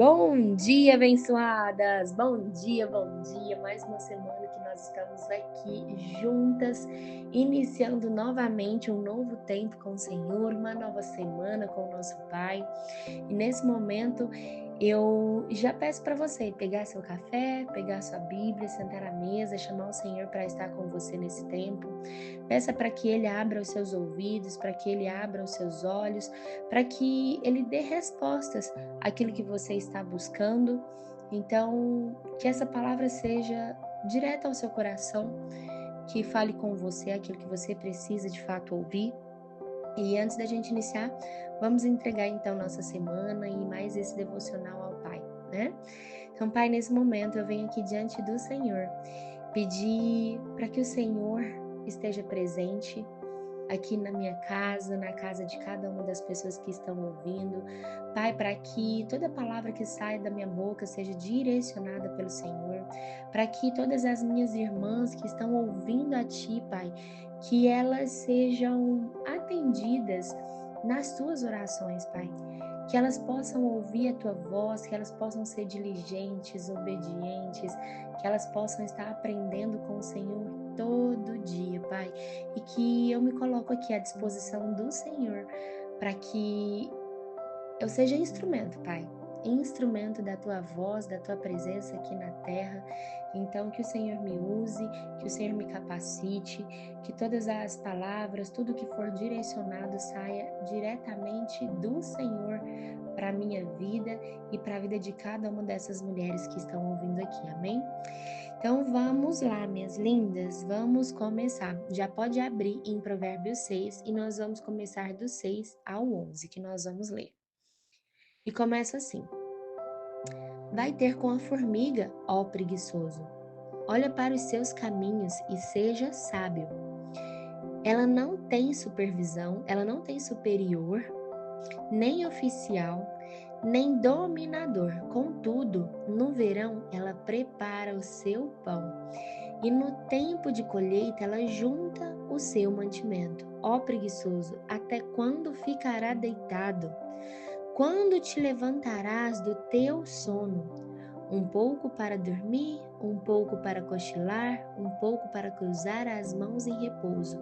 Bom dia, abençoadas! Bom dia, bom dia! Mais uma semana que nós estamos aqui juntas, iniciando novamente um novo tempo com o Senhor, uma nova semana com o nosso Pai. E nesse momento eu já peço para você pegar seu café, pegar sua Bíblia, sentar à mesa, chamar o Senhor para estar com você nesse tempo. Peça para que Ele abra os seus ouvidos, para que Ele abra os seus olhos, para que Ele dê respostas àquilo que você está buscando. Então, que essa palavra seja direta ao seu coração, que fale com você aquilo que você precisa de fato ouvir. E antes da gente iniciar, vamos entregar então nossa semana e mais esse devocional ao Pai, né? Então, Pai, nesse momento eu venho aqui diante do Senhor, pedir para que o Senhor esteja presente aqui na minha casa, na casa de cada uma das pessoas que estão ouvindo. Pai, para que toda palavra que sai da minha boca seja direcionada pelo Senhor, para que todas as minhas irmãs que estão ouvindo a Ti, Pai, que elas sejam atendidas nas Tuas orações, Pai. Que elas possam ouvir a Tua voz, que elas possam ser diligentes, obedientes, que elas possam estar aprendendo com o Senhor todo dia, Pai. E que eu me coloco aqui à disposição do Senhor para que eu seja instrumento, Pai. Instrumento da Tua voz, da Tua presença aqui na terra. Então, que o Senhor me use, que o Senhor me capacite, que todas as palavras, tudo que for direcionado saia diretamente do Senhor para a minha vida e para a vida de cada uma dessas mulheres que estão ouvindo aqui, amém? Então vamos lá, minhas lindas, vamos começar. Já pode abrir em Provérbios 6 e nós vamos começar do 6 ao 11, que nós vamos ler. E começa assim: Vai ter com a formiga, ó preguiçoso. Olha para os seus caminhos e seja sábio. Ela não tem supervisão, ela não tem superior, nem oficial, nem dominador. Contudo, no verão ela prepara o seu pão, e no tempo de colheita ela junta o seu mantimento. Ó preguiçoso, até quando ficará deitado? Quando te levantarás do teu sono? Um pouco para dormir, um pouco para cochilar, um pouco para cruzar as mãos em repouso.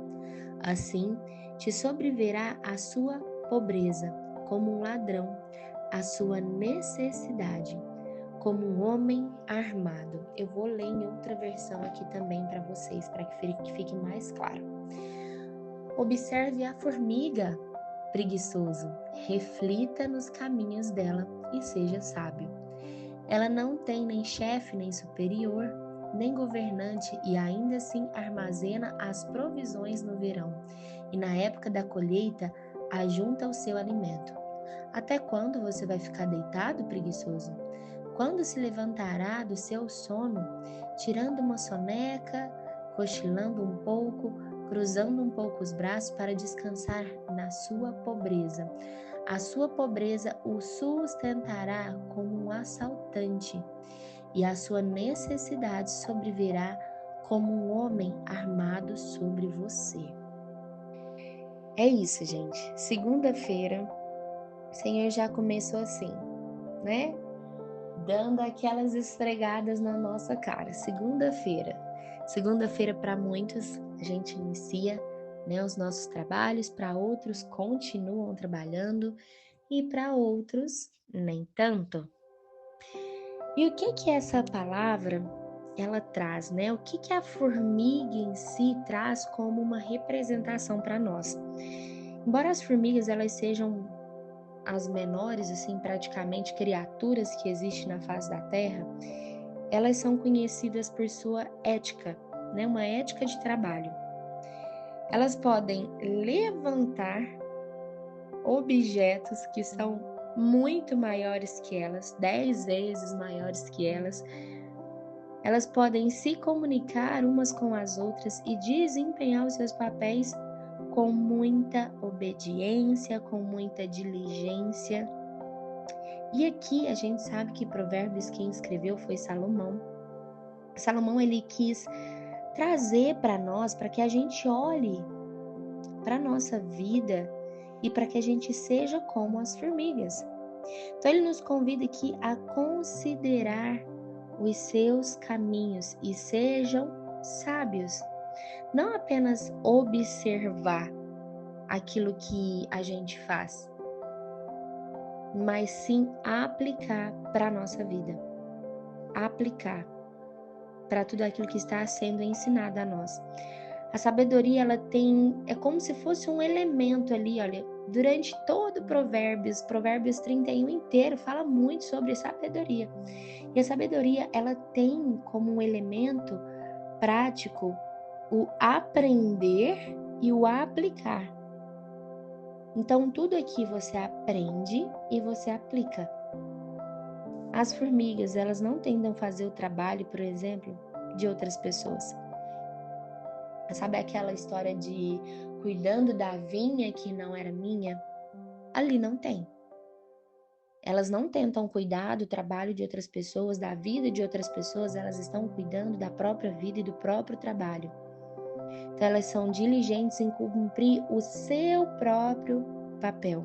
Assim te sobrevirá a sua pobreza, como um ladrão, a sua necessidade, como um homem armado. Eu vou ler em outra versão aqui também para vocês, para que fique mais claro. Observe a formiga, preguiçoso, reflita nos caminhos dela e seja sábio. Ela não tem nem chefe, nem superior, nem governante e ainda assim armazena as provisões no verão e na época da colheita ajunta o seu alimento. Até quando você vai ficar deitado, preguiçoso? Quando se levantará do seu sono, tirando uma soneca, cochilando um pouco, cruzando um pouco os braços para descansar na sua pobreza? A sua pobreza o sustentará como um assaltante, e a sua necessidade sobrevirá como um homem armado sobre você. É isso, gente. Segunda-feira, o Senhor já começou assim, né? Dando aquelas esfregadas na nossa cara. Segunda-feira para muitos a gente inicia, né, os nossos trabalhos, para outros continuam trabalhando e para outros nem tanto. E o que essa palavra ela traz, né? O que a formiga em si traz como uma representação para nós? Embora as formigas elas sejam as menores, assim, praticamente criaturas que existem na face da Terra, elas são conhecidas por sua ética, né? Uma ética de trabalho. Elas podem levantar objetos que são muito maiores que elas, 10 vezes maiores que elas. Elas podem se comunicar umas com as outras e desempenhar os seus papéis com muita obediência, com muita diligência. E aqui a gente sabe que Provérbios quem escreveu foi Salomão. Salomão ele quis trazer para nós, para que a gente olhe para a nossa vida e para que a gente seja como as formigas. Então ele nos convida aqui a considerar os seus caminhos e sejam sábios. Não apenas observar aquilo que a gente faz, mas sim aplicar para a nossa vida. Aplicar para tudo aquilo que está sendo ensinado a nós. A sabedoria, ela é como se fosse um elemento ali, olha, durante todo Provérbios 31 inteiro fala muito sobre sabedoria. E a sabedoria, ela tem como um elemento prático o aprender e o aplicar. Então, tudo aqui você aprende e você aplica. As formigas, elas não tentam fazer o trabalho, por exemplo, de outras pessoas. Sabe aquela história de cuidando da vinha que não era minha? Ali não tem. Elas não tentam cuidar do trabalho de outras pessoas, da vida de outras pessoas, elas estão cuidando da própria vida e do próprio trabalho. Então elas são diligentes em cumprir o seu próprio papel.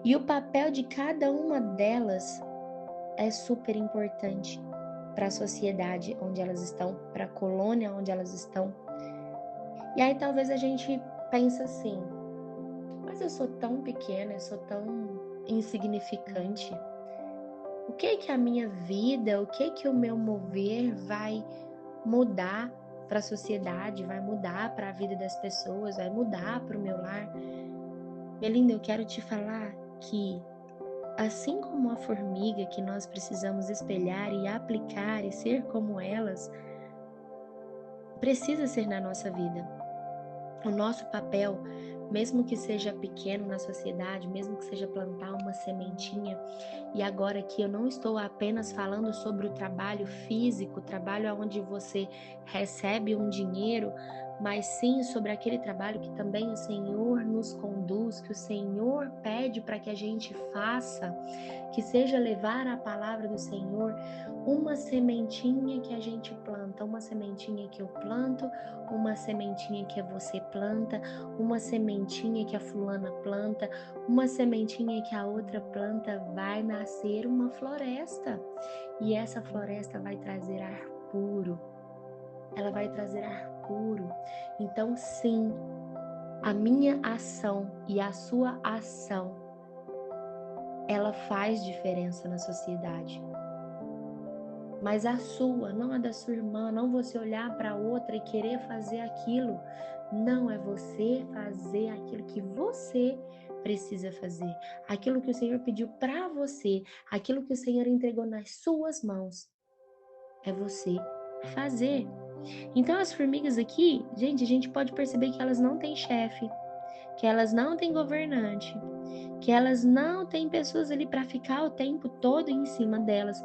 E o papel de cada uma delas é super importante para a sociedade onde elas estão, para a colônia onde elas estão. E aí talvez a gente pense assim, mas eu sou tão pequena, eu sou tão insignificante. O que a minha vida, o que o meu mover vai mudar para a sociedade, vai mudar para a vida das pessoas, vai mudar para o meu lar? Melinda, eu quero te falar que assim como a formiga que nós precisamos espelhar e aplicar e ser como elas, precisa ser na nossa vida. O nosso papel, mesmo que seja pequeno na sociedade, mesmo que seja plantar uma sementinha, e agora aqui eu não estou apenas falando sobre o trabalho físico, o trabalho onde você recebe um dinheiro, mas sim sobre aquele trabalho que também o Senhor nos conduz, que o Senhor pede para que a gente faça, que seja levar a palavra do Senhor, uma sementinha que a gente planta, uma sementinha que eu planto, uma sementinha que você planta, uma sementinha que a fulana planta, uma sementinha que a outra planta, vai nascer uma floresta. E essa floresta vai trazer ar puro. Ela vai trazer ar puro. Então, sim, a minha ação e a sua ação, ela faz diferença na sociedade. Mas a sua, não a da sua irmã, não você olhar para outra e querer fazer aquilo. Não, é você fazer aquilo que você precisa fazer. Aquilo que o Senhor pediu para você, aquilo que o Senhor entregou nas suas mãos. É você fazer. Então as formigas aqui, gente, a gente pode perceber que elas não têm chefe, que elas não têm governante, que elas não têm pessoas ali para ficar o tempo todo em cima delas.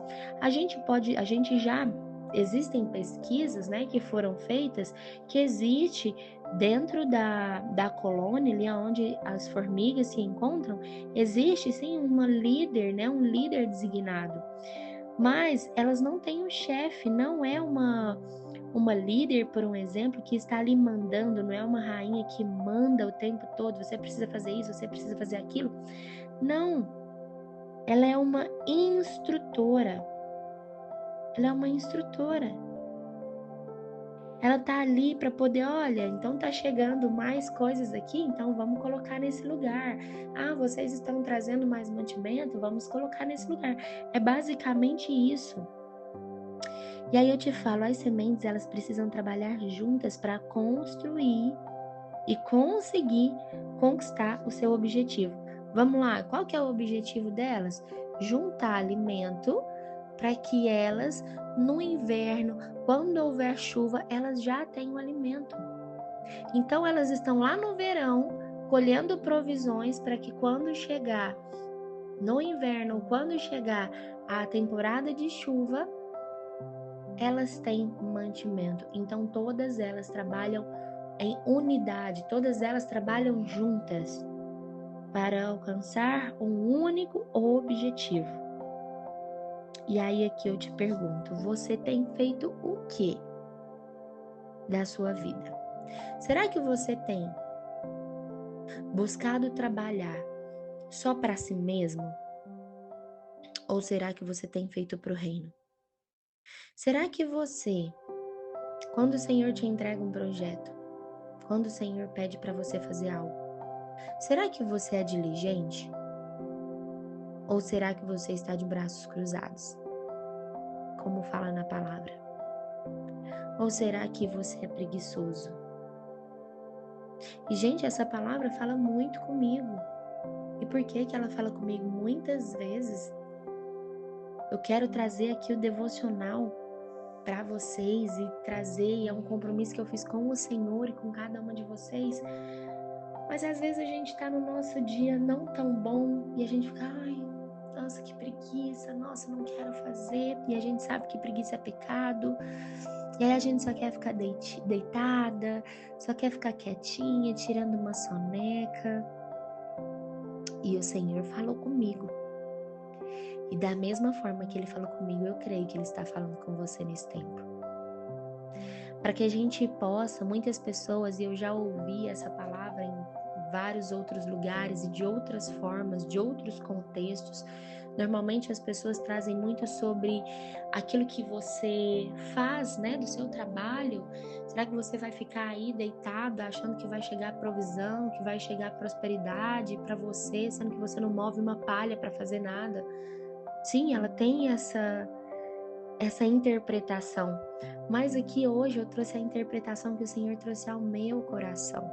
Existem pesquisas, né, que foram feitas, que existe dentro da colônia, ali onde as formigas se encontram, existe sim uma líder, né, um líder designado. Mas elas não têm um chefe, não é uma líder, por um exemplo, que está ali mandando, não é uma rainha que manda o tempo todo, você precisa fazer isso, você precisa fazer aquilo. Não, ela é uma instrutora. Ela é uma instrutora. Ela tá ali para poder, olha, então tá chegando mais coisas aqui, então vamos colocar nesse lugar. Ah, vocês estão trazendo mais mantimento, vamos colocar nesse lugar. É basicamente isso. E aí eu te falo, as sementes, elas precisam trabalhar juntas para construir e conseguir conquistar o seu objetivo. Vamos lá, qual que é o objetivo delas? Juntar alimento para que elas, no inverno, quando houver chuva, elas já tenham alimento. Então elas estão lá no verão, colhendo provisões para que quando chegar no inverno, quando chegar a temporada de chuva, elas têm mantimento. Então todas elas trabalham em unidade, todas elas trabalham juntas para alcançar um único objetivo. E aí aqui eu te pergunto, você tem feito o que da sua vida? Será que você tem buscado trabalhar só para si mesmo? Ou será que você tem feito para o reino? Será que você, quando o Senhor te entrega um projeto, quando o Senhor pede para você fazer algo, será que você é diligente? Ou será que você está de braços cruzados, como fala na palavra? Ou será que você é preguiçoso? E, gente, essa palavra fala muito comigo. E por que que ela fala comigo muitas vezes? Eu quero trazer aqui o devocional para vocês e trazer, e é um compromisso que eu fiz com o Senhor e com cada uma de vocês. Mas às vezes a gente tá no nosso dia não tão bom e a gente fica, ai, nossa, que preguiça, nossa, não quero fazer. E a gente sabe que preguiça é pecado. E aí a gente só quer ficar deitada, só quer ficar quietinha, tirando uma soneca. E o Senhor falou comigo. E da mesma forma que Ele falou comigo, eu creio que Ele está falando com você nesse tempo. Para que a gente possa, muitas pessoas, e eu já ouvi essa palavra em vários outros lugares e de outras formas, de outros contextos. Normalmente as pessoas trazem muito sobre aquilo que você faz, né, do seu trabalho. Será que você vai ficar aí deitado achando que vai chegar provisão, que vai chegar prosperidade para você, sendo que você não move uma palha para fazer nada? Sim, ela tem essa interpretação. Mas aqui hoje eu trouxe a interpretação que o Senhor trouxe ao meu coração.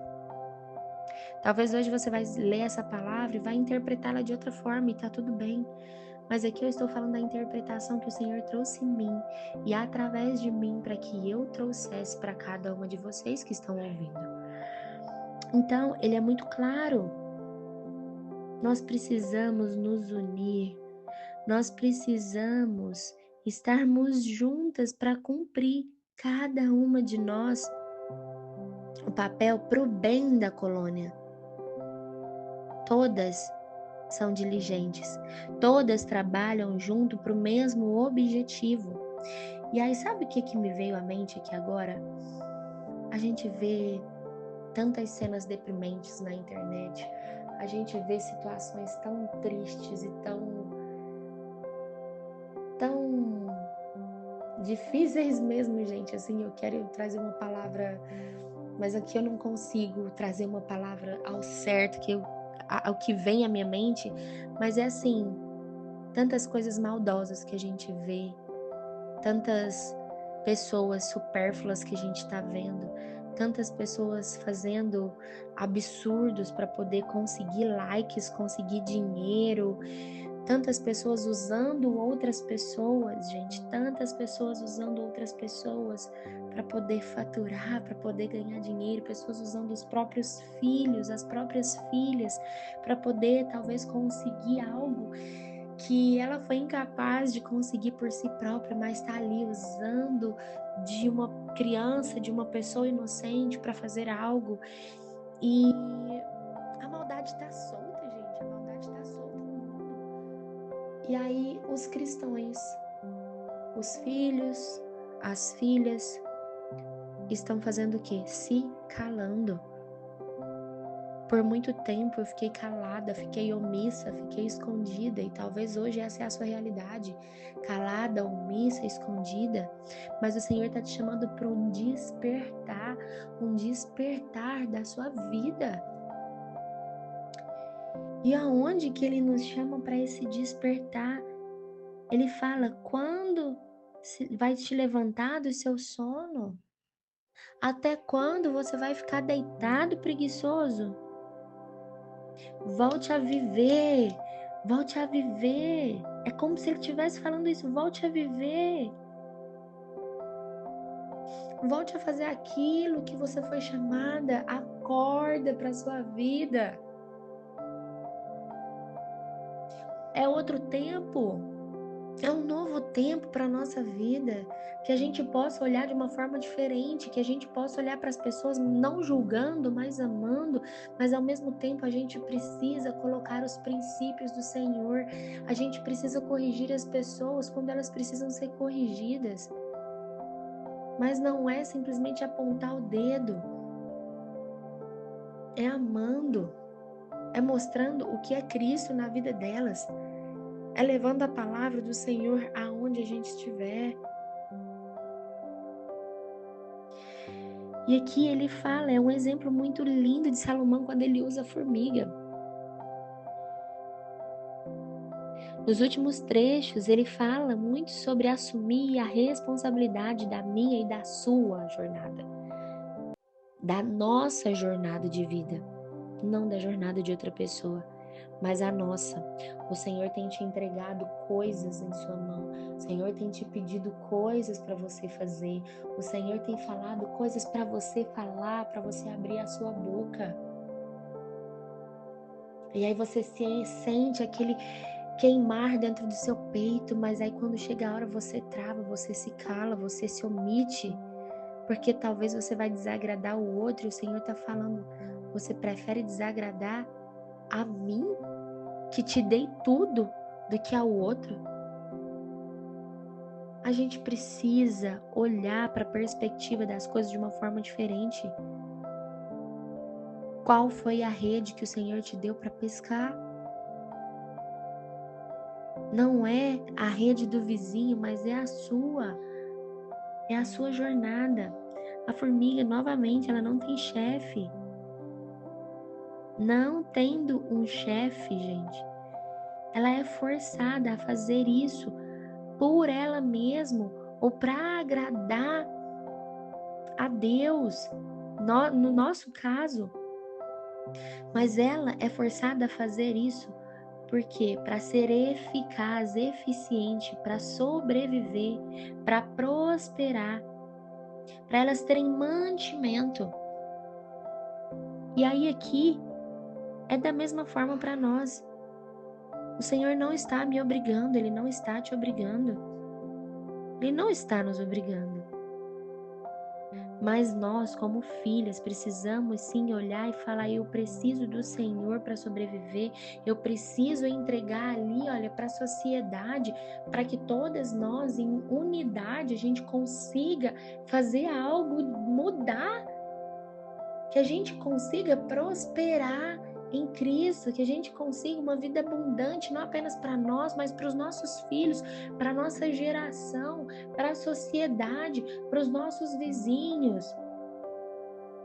Talvez hoje você vai ler essa palavra e vai interpretá-la de outra forma e tá tudo bem. Mas aqui eu estou falando da interpretação que o Senhor trouxe em mim e através de mim para que eu trouxesse para cada uma de vocês que estão ouvindo. Então, ele é muito claro. Nós precisamos nos unir. Nós precisamos estarmos juntas para cumprir cada uma de nós o papel para o bem da colônia. Todas são diligentes, todas trabalham junto para o mesmo objetivo. E aí, sabe o que me veio à mente aqui agora? A gente vê tantas cenas deprimentes na internet, a gente vê situações tão tristes e tão difíceis mesmo, gente. Assim, eu quero trazer uma palavra, mas aqui eu não consigo trazer uma palavra ao certo, ao que vem à minha mente, mas é assim, tantas coisas maldosas que a gente vê, tantas pessoas supérfluas que a gente está vendo, tantas pessoas fazendo absurdos para poder conseguir likes, conseguir dinheiro, tantas pessoas usando outras pessoas, gente, tantas pessoas usando outras pessoas para poder faturar, para poder ganhar dinheiro, pessoas usando os próprios filhos, as próprias filhas, para poder talvez conseguir algo que ela foi incapaz de conseguir por si própria, mas está ali usando de uma criança, de uma pessoa inocente para fazer algo. E a maldade está solta, gente, a maldade está solta no mundo. E aí os cristãos, os filhos, as filhas, estão fazendo o quê? Se calando. Por muito tempo eu fiquei calada, fiquei omissa, fiquei escondida, e talvez hoje essa é a sua realidade, calada, omissa, escondida, mas o Senhor está te chamando para um despertar da sua vida. E aonde que Ele nos chama para esse despertar? Ele fala, quando vai te levantar do seu sono? Até quando você vai ficar deitado preguiçoso? Volte a viver, volte a viver. É como se ele estivesse falando isso, volte a viver. Volte a fazer aquilo que você foi chamada, acorda para a sua vida. É outro tempo, é um novo tempo para a nossa vida, que a gente possa olhar de uma forma diferente, que a gente possa olhar para as pessoas não julgando, mas amando, mas ao mesmo tempo a gente precisa colocar os princípios do Senhor, a gente precisa corrigir as pessoas quando elas precisam ser corrigidas, mas não é simplesmente apontar o dedo, é amando, é mostrando o que é Cristo na vida delas. é levando a palavra do Senhor aonde a gente estiver. E aqui ele fala, é um exemplo muito lindo de Salomão quando ele usa a formiga. Nos últimos trechos, ele fala muito sobre assumir a responsabilidade da minha e da sua jornada, da nossa jornada de vida, não da jornada de outra pessoa, mas a nossa. O Senhor tem te entregado coisas em sua mão, o Senhor tem te pedido coisas para você fazer, o Senhor tem falado coisas para você falar, para você abrir a sua boca. E aí você sente aquele queimar dentro do seu peito, mas aí quando chega a hora você trava, você se cala, você se omite, porque talvez você vai desagradar o outro e o Senhor está falando, você prefere desagradar a mim, que te dei tudo, do que ao outro? A gente precisa olhar para a perspectiva das coisas de uma forma diferente. Qual foi a rede que o Senhor te deu para pescar? Não é a rede do vizinho, mas é a sua. É a sua jornada. A formiga, novamente, ela não tem chefe. Não tendo um chefe, gente, ela é forçada a fazer isso por ela mesma ou para agradar a Deus, no nosso caso. Mas ela é forçada a fazer isso porque para ser eficaz, eficiente, para sobreviver, para prosperar, para elas terem mantimento. E aí aqui é da mesma forma para nós. O Senhor não está me obrigando, Ele não está te obrigando. Ele não está nos obrigando. Mas nós, como filhas, precisamos sim olhar e falar: eu preciso do Senhor para sobreviver, eu preciso entregar ali, olha, para a sociedade, para que todas nós, em unidade, a gente consiga fazer algo mudar, que a gente consiga prosperar em Cristo, que a gente consiga uma vida abundante, não apenas para nós, mas para os nossos filhos, para a nossa geração, para a sociedade, para os nossos vizinhos.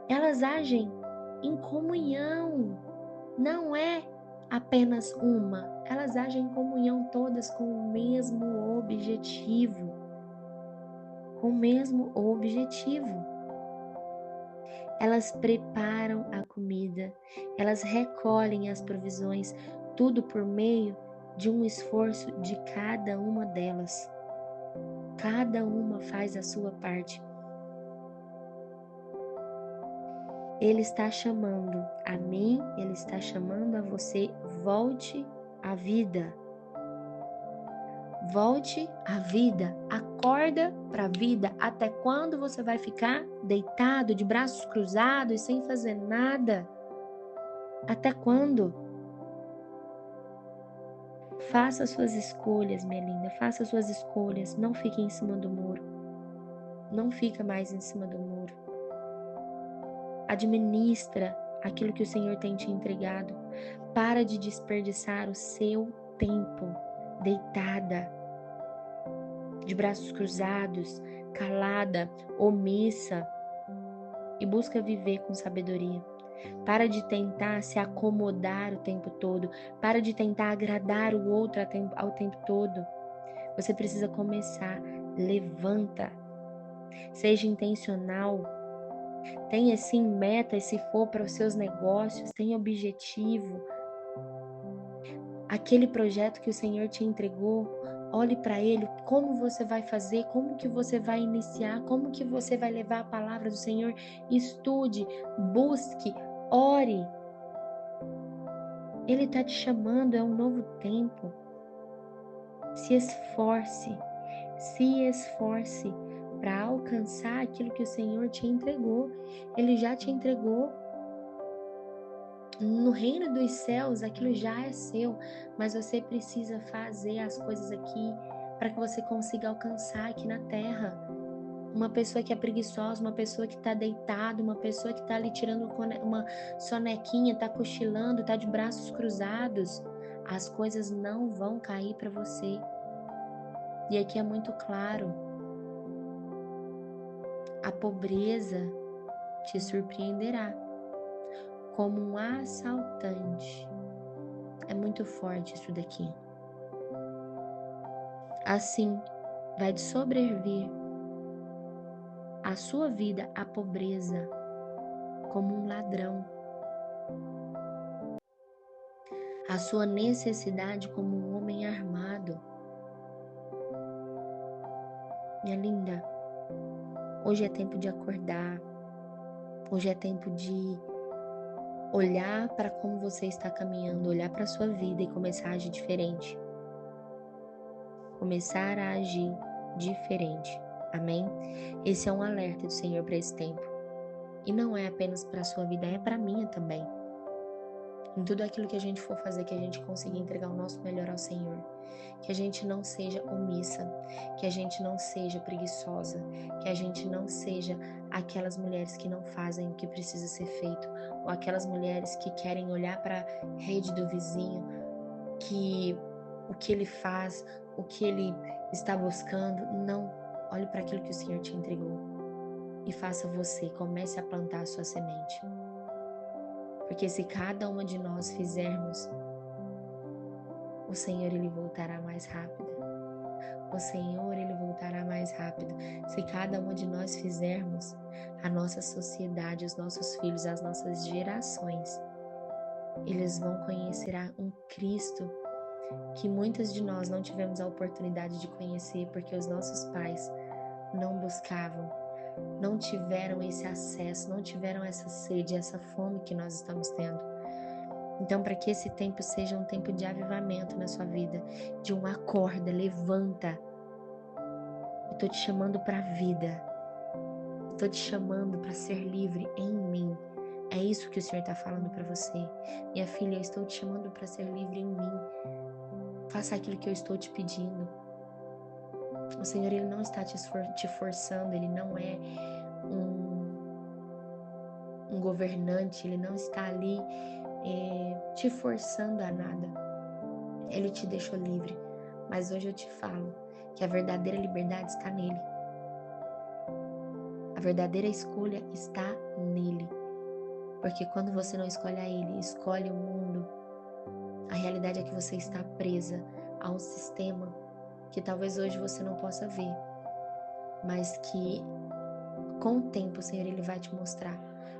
Elas agem em comunhão, não é apenas uma, elas agem em comunhão todas com o mesmo objetivo. Com o mesmo objetivo. Elas preparam a comida, elas recolhem as provisões, tudo por meio de um esforço de cada uma delas. Cada uma faz a sua parte. Ele está chamando a mim, Ele está chamando a você, volte à vida. Volte à vida, acorda para a vida. Até quando você vai ficar deitado, de braços cruzados, sem fazer nada? Até quando? Faça suas escolhas, minha linda, faça suas escolhas. Não fique em cima do muro. Não fica mais em cima do muro. Administra aquilo que o Senhor tem te entregado. Para de desperdiçar o seu tempo deitada, de braços cruzados, calada, omissa, e busca viver com sabedoria. Para de tentar se acomodar o tempo todo. Para de tentar agradar o outro ao tempo todo. Você precisa começar. Levanta. Seja intencional. Tenha sim metas, se for para os seus negócios. Tenha objetivo. Aquele projeto que o Senhor te entregou, olhe para ele, como você vai fazer, como que você vai iniciar, como que você vai levar a palavra do Senhor. Estude, busque, ore. Ele está te chamando, é um novo tempo. Se esforce para alcançar aquilo que o Senhor te entregou. Ele já te entregou. No reino dos céus, aquilo já é seu, mas você precisa fazer as coisas aqui para que você consiga alcançar aqui na terra. Uma pessoa que é preguiçosa, uma pessoa que está deitada, uma pessoa que está ali tirando uma sonequinha, está cochilando, está de braços cruzados. as coisas não vão cair para você. E aqui é muito claro, a pobreza te surpreenderá como um assaltante. É muito forte isso daqui. Assim, vai sobrevir a sua vida a pobreza como um ladrão. A sua necessidade como um homem armado. Minha linda, hoje é tempo de acordar. Hoje é tempo de olhar para como você está caminhando, olhar para a sua vida e começar a agir diferente. Começar a agir diferente. Amém? Esse é um alerta do Senhor para esse tempo. E não é apenas para a sua vida, é para a minha também. Em tudo aquilo que a gente for fazer, que a gente consiga entregar o nosso melhor ao Senhor. Que a gente não seja omissa, que a gente não seja preguiçosa, que a gente não seja aquelas mulheres que não fazem o que precisa ser feito, ou aquelas mulheres que querem olhar para a rede do vizinho, que o que ele faz, o que ele está buscando. Não, olhe para aquilo que o Senhor te entregou e faça você, comece a plantar a sua semente. Porque se cada uma de nós fizermos, o Senhor, Ele voltará mais rápido. O Senhor, Ele voltará mais rápido. Se cada uma de nós fizermos, a nossa sociedade, os nossos filhos, as nossas gerações, eles vão conhecer um Cristo que muitas de nós não tivemos a oportunidade de conhecer porque os nossos pais não buscavam, não tiveram esse acesso, não tiveram essa sede, essa fome que nós estamos tendo. Então, para que esse tempo seja um tempo de avivamento na sua vida, de um acorda, levanta. Eu estou te chamando para a vida. Estou te chamando para ser livre em mim. É isso que o Senhor está falando para você. Minha filha, eu estou te chamando para ser livre em mim. Faça aquilo que eu estou te pedindo. O Senhor, Ele não está te forçando, Ele não é um governante, Ele não está ali te forçando a nada. Ele te deixou livre. Mas hoje eu te falo que a verdadeira liberdade está nele. A verdadeira escolha está nele. Porque quando você não escolhe a ele, escolhe o mundo, a realidade é que você está presa a um sistema que talvez hoje você não possa ver, mas que com o tempo o Senhor, Ele vai te mostrar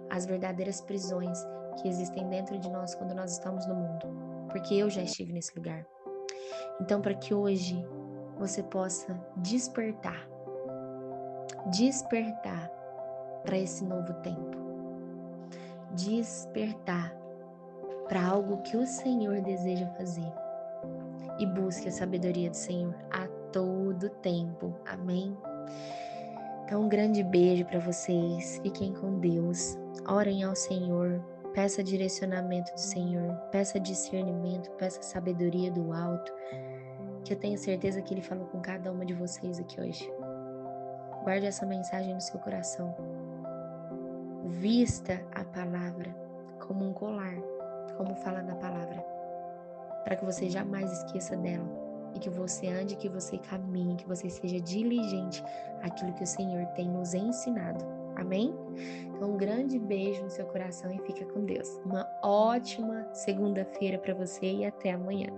as verdadeiras prisões que existem dentro de nós quando nós estamos no mundo. Porque eu já estive nesse lugar. Então, para que hoje você possa despertar para esse novo tempo. Despertar para algo que o Senhor deseja fazer. E busque a sabedoria do Senhor a todo tempo. Amém? Então, um grande beijo para vocês. Fiquem com Deus. Orem ao Senhor. Peça direcionamento do Senhor. Peça discernimento. Peça sabedoria do alto. Que eu tenho certeza que Ele falou com cada uma de vocês aqui hoje. Guarde essa mensagem no seu coração. Vista a palavra como um colar, como fala na palavra, para que você jamais esqueça dela e que você ande, que você caminhe, que você seja diligente àquilo que o Senhor tem nos ensinado. Amém? Então, um grande beijo no seu coração e fica com Deus. Uma ótima segunda-feira para você e até amanhã.